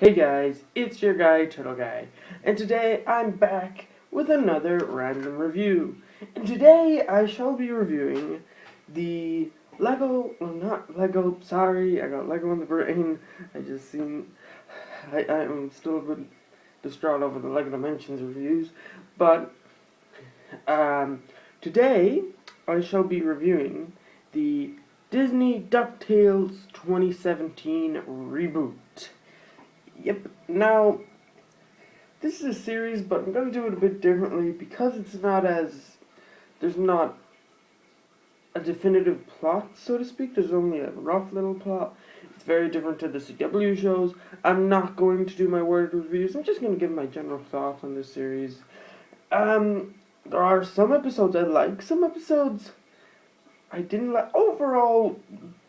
Hey guys, it's your guy, Turtle Guy, and today I'm back with another random review. And today I shall be reviewing the not Lego, sorry, I got Lego in the brain. I'm still a bit distraught over the Lego Dimensions reviews, but today I shall be reviewing the Disney DuckTales 2017 reboot. Yep. Now, this is a series, but I'm going to do it a bit differently because there's not a definitive plot, so to speak. There's only a rough little plot. It's very different to the CW shows. I'm not going to do my word reviews. I'm just going to give my general thoughts on this series. There are some episodes I like, some episodes I didn't like. Overall,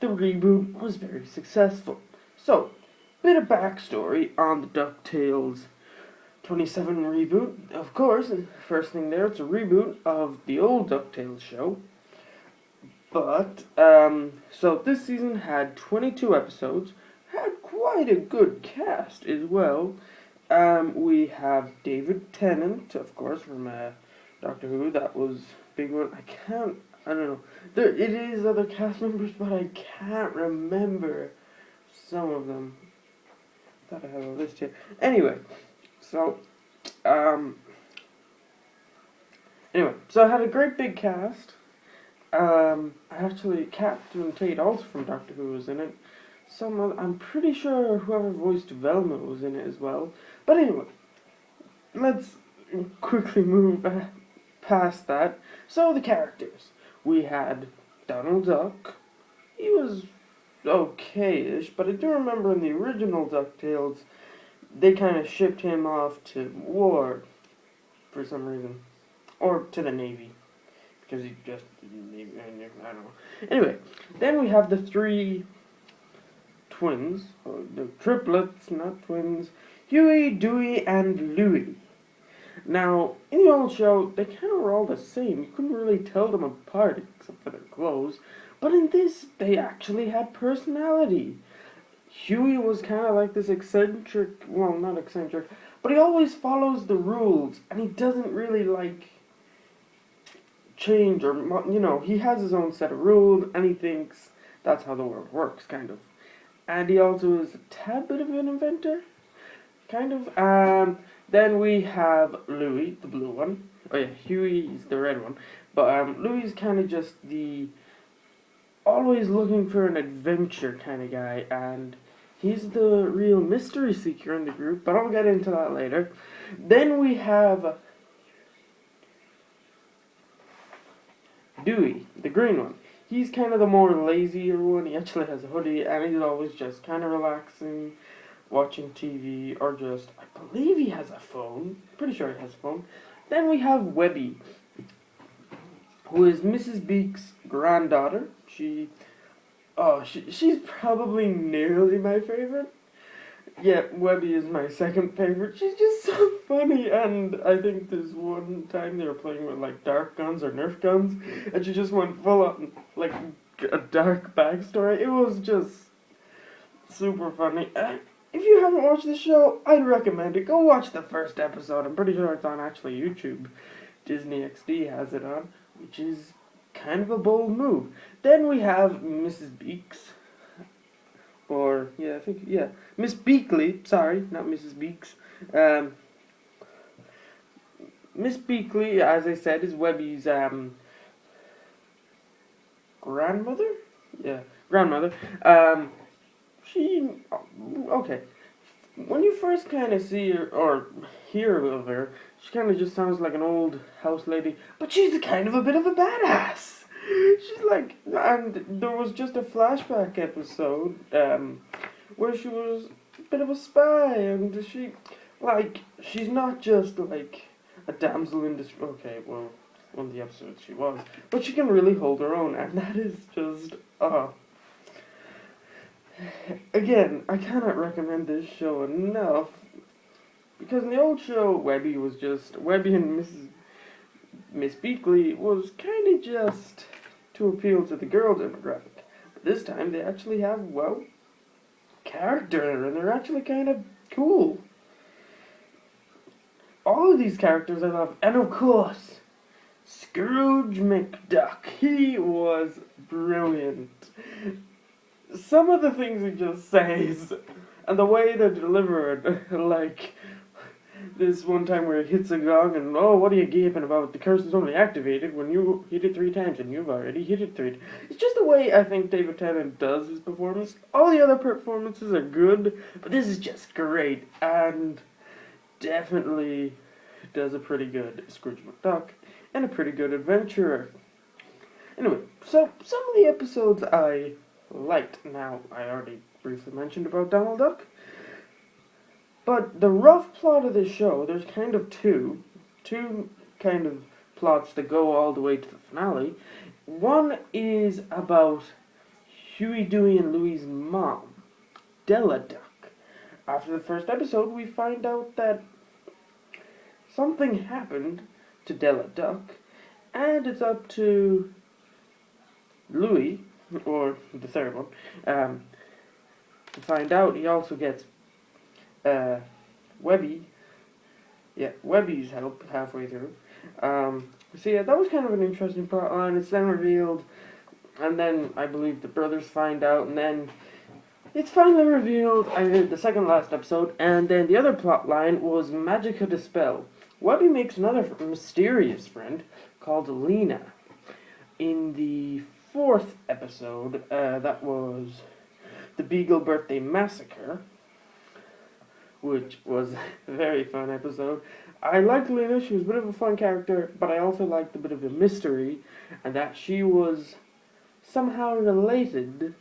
the reboot was very successful. So, bit of backstory on the DuckTales 27 reboot. Of course, first thing there, it's a reboot of the old DuckTales show. But, so this season had 22 episodes, had quite a good cast as well. We have David Tennant, of course, from Doctor Who. That was a big one. I don't know. It is other cast members, but I can't remember some of them. Thought I had a list here. Anyway, so I had a great big cast. Actually, Captain Tate, also from Doctor Who, was in it. I'm pretty sure whoever voiced Velma was in it as well. But anyway, let's quickly move past that. So the characters. We had Donald Duck. He was okay-ish, but I do remember in the original DuckTales, they kind of shipped him off to war for some reason. Or to the Navy. Because he just, I don't know. Anyway, then we have the three twins, or the triplets, not twins, Huey, Dewey, and Louie. Now, in the old show, they kind of were all the same. You couldn't really tell them apart, except for their clothes. But in this, they actually had personality. Huey was kind of like this eccentric, well, not eccentric, but he always follows the rules, and he doesn't really, change or, he has his own set of rules, and he thinks that's how the world works, kind of. And he also is a tad bit of an inventor, kind of. Then we have Louie, the blue one. Oh yeah, Huey's the red one. But Louie's kind of just the always looking for an adventure kind of guy, and he's the real mystery seeker in the group, but I'll get into that later. Then we have Dewey, the green one. He's kind of the more lazier one. He actually has a hoodie, and he's always just kind of relaxing, watching TV, or just, I believe he has a phone. Pretty sure he has a phone. Then we have Webby, who is Mrs. Beak's granddaughter. She's probably nearly my favorite. Yeah, Webby is my second favorite. She's just so funny, and I think there's one time they were playing with, dark guns or Nerf guns, and she just went full on, a dark backstory. It was just super funny. If you haven't watched the show, I'd recommend it. Go watch the first episode. I'm pretty sure it's on actually YouTube. Disney XD has it on, which is kind of a bold move. Then we have Mrs. Beaks. Miss Beakley. Sorry, not Mrs. Beaks. Miss Beakley, as I said, is Webby's grandmother? Yeah, grandmother. Okay. When you first kind of see her, or hear of her, she kind of just sounds like an old house lady, but she's kind of a bit of a badass. She's and there was just a flashback episode, where she was a bit of a spy, and she's not just, a damsel in distress. Okay, well, one of the episodes she was, but she can really hold her own, and that is just, Again, I cannot recommend this show enough, because in the old show, Webby and Miss Beakley was kind of just to appeal to the girl demographic. But this time, they actually have, character, and they're actually kind of cool. All of these characters I love, and of course, Scrooge McDuck. He was brilliant. Some of the things he just says, and the way they're delivered, like this one time where he hits a gong and, oh, what are you gaping about? The curse is only activated when you hit it 3 times, and you've already hit it 3 times. It's just the way I think David Tennant does his performance. All the other performances are good, but this is just great, and definitely does a pretty good Scrooge McDuck and a pretty good adventurer. Anyway, so some of the episodes I liked. Now, I already briefly mentioned about Donald Duck. But the rough plot of this show, there's kind of two kind of plots that go all the way to the finale. One is about Huey, Dewey, and Louie's mom, Della Duck. After the first episode, we find out that something happened to Della Duck, and it's up to Louie, or the third one, to find out. He also gets Webby's help halfway through. So yeah, that was kind of an interesting plot line. It's then revealed, and then I believe the brothers find out, and then it's finally revealed, the second last episode, and then the other plot line was Magica Dispel. Webby makes another mysterious friend called Lena. In the 4th episode, that was the Beagle Birthday Massacre, which was a very fun episode. I liked Lena. She was a bit of a fun character, but I also liked a bit of a mystery, and that she was somehow related,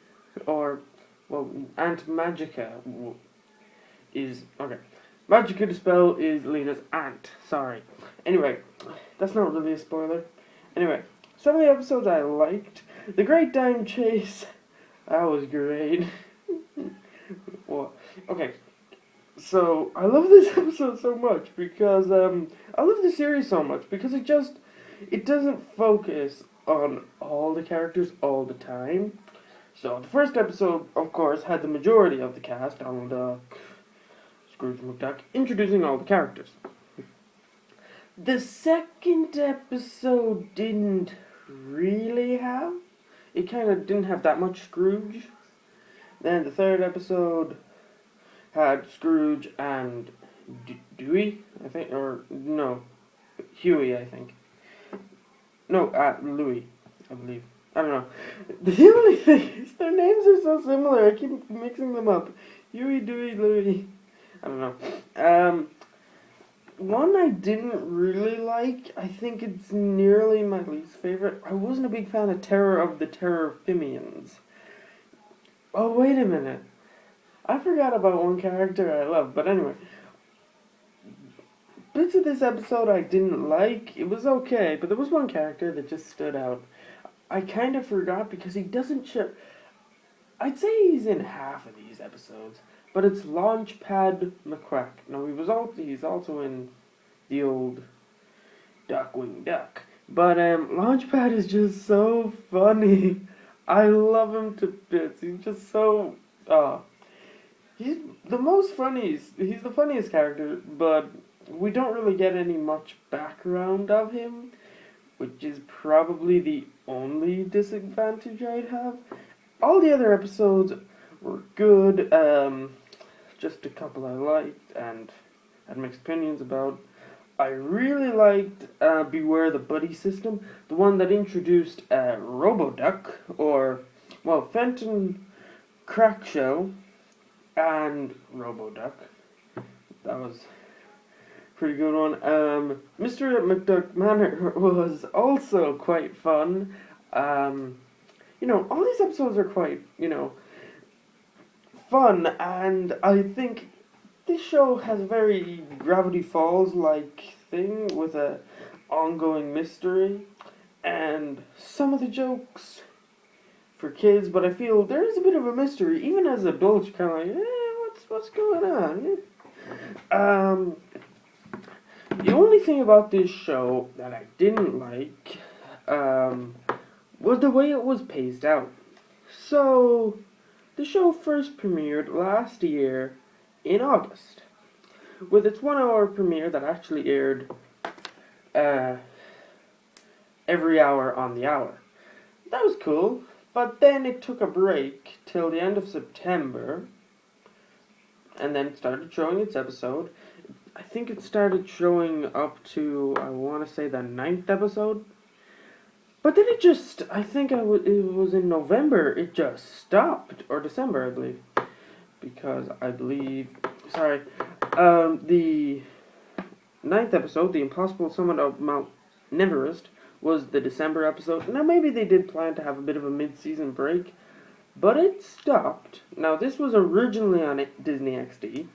or, well, Aunt Magica is, okay. Magica Dispel is Lena's aunt, sorry. Anyway, that's not really a spoiler. Anyway, some of the episodes I liked. The Great Dime Chase, that was great. Well, okay. So, I love this episode so much because, I love the series so much because it doesn't focus on all the characters all the time. So, the first episode, of course, had the majority of the cast, Donald Duck, Scrooge McDuck, introducing all the characters. The second episode didn't really have, it kind of didn't have that much Scrooge. Then the third episode had Scrooge and Dewey, I think, or no, Huey, I think. No, Louie, I believe. I don't know. The only thing is their names are so similar. I keep mixing them up. Huey, Dewey, Louie. I don't know. One I didn't really like. I think it's nearly my least favorite. I wasn't a big fan of Terror of the Terrorphimians. Oh, wait a minute. I forgot about one character I love, but anyway. Bits of this episode I didn't like. It was okay, but there was one character that just stood out. I kind of forgot because he doesn't show... I'd say he's in half of these episodes, but it's Launchpad McQuack. Now, he's also in the old Duckwing Duck. But Launchpad is just so funny. I love him to bits. He's just so... he's the funniest character, but we don't really get any much background of him, which is probably the only disadvantage I'd have. All the other episodes were good, just a couple I liked and had mixed opinions about. I really liked Beware the Buddy system, the one that introduced Roboduck, or, well, Fenton Crackshell and Roboduck. That was a pretty good one. Mystery at McDuck Manor was also quite fun. All these episodes are quite, fun, and I think this show has a very Gravity Falls-like thing with a ongoing mystery, and some of the jokes for kids, but I feel there is a bit of a mystery. Even as adults, you're kind of like, what's going on? The only thing about this show that I didn't like, was the way it was paced out. So, the show first premiered last year in August. with its 1 hour premiere that actually aired every hour on the hour. That was cool, but then it took a break till the end of September, and then started showing its episode. I think it started showing up to, I want to say, the 9th episode. But then it just, I think it was in November, it just stopped. Or December, I believe. Because I believe, the 9th episode, The Impossible Summit of Mount Neverest, was the December episode. Now maybe they did plan to have a bit of a mid-season break, but it stopped. Now this was originally on Disney XD.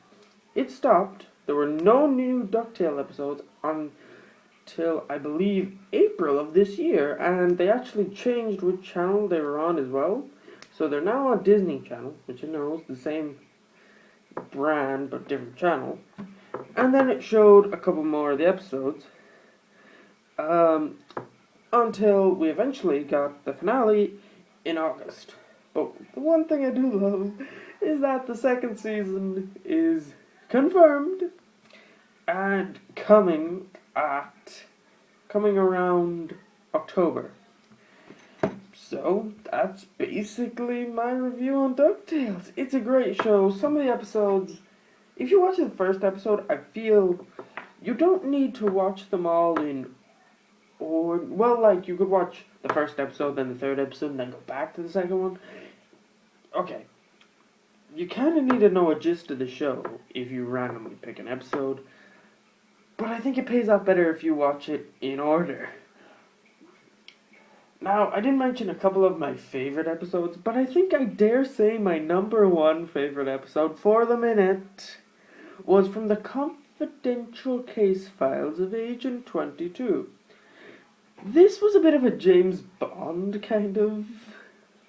It stopped. There were no new DuckTales episodes until, I believe, April of this year, and they actually changed which channel they were on as well. So they're now on Disney Channel, which is the same brand but different channel. And then it showed a couple more of the episodes, until we eventually got the finale in August. But the one thing I do love is that the second season is confirmed and coming around October. So that's basically my review on DuckTales. It's a great show. Some of the episodes, if you watch the first episode, I feel you don't need to watch them all in order. Well, like, you could watch the first episode, then the third episode, and then go back to the second one. Okay. You kind of need to know a gist of the show if you randomly pick an episode. But I think it pays off better if you watch it in order. Now, I didn't mention a couple of my favorite episodes, but I think I dare say my number one favorite episode for the minute was from the confidential case files of Agent 22. This was a bit of a James Bond kind of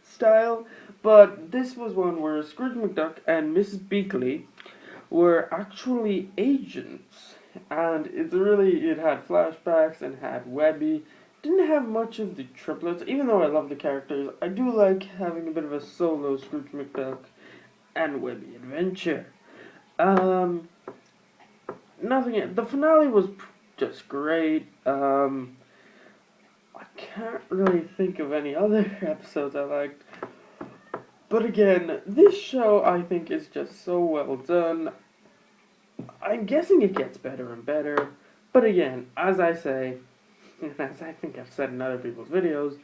style, but this was one where Scrooge McDuck and Mrs. Beakley were actually agents, and it had flashbacks and had Webby. Didn't have much of the triplets, even though I love the characters. I do like having a bit of a solo Scrooge McDuck and Webby adventure. The finale was just great. I can't really think of any other episodes I liked. But again, this show I think is just so well done. I'm guessing it gets better and better. But again, as I say, as I think I've said in other people's videos,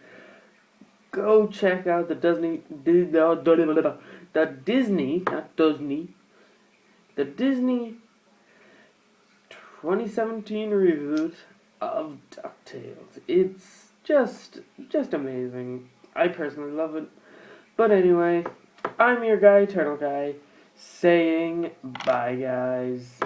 go check out the Disney 2017 reboot of DuckTales. It's just amazing. I personally love it. But anyway, I'm your guy, Turtle Guy, saying bye, guys.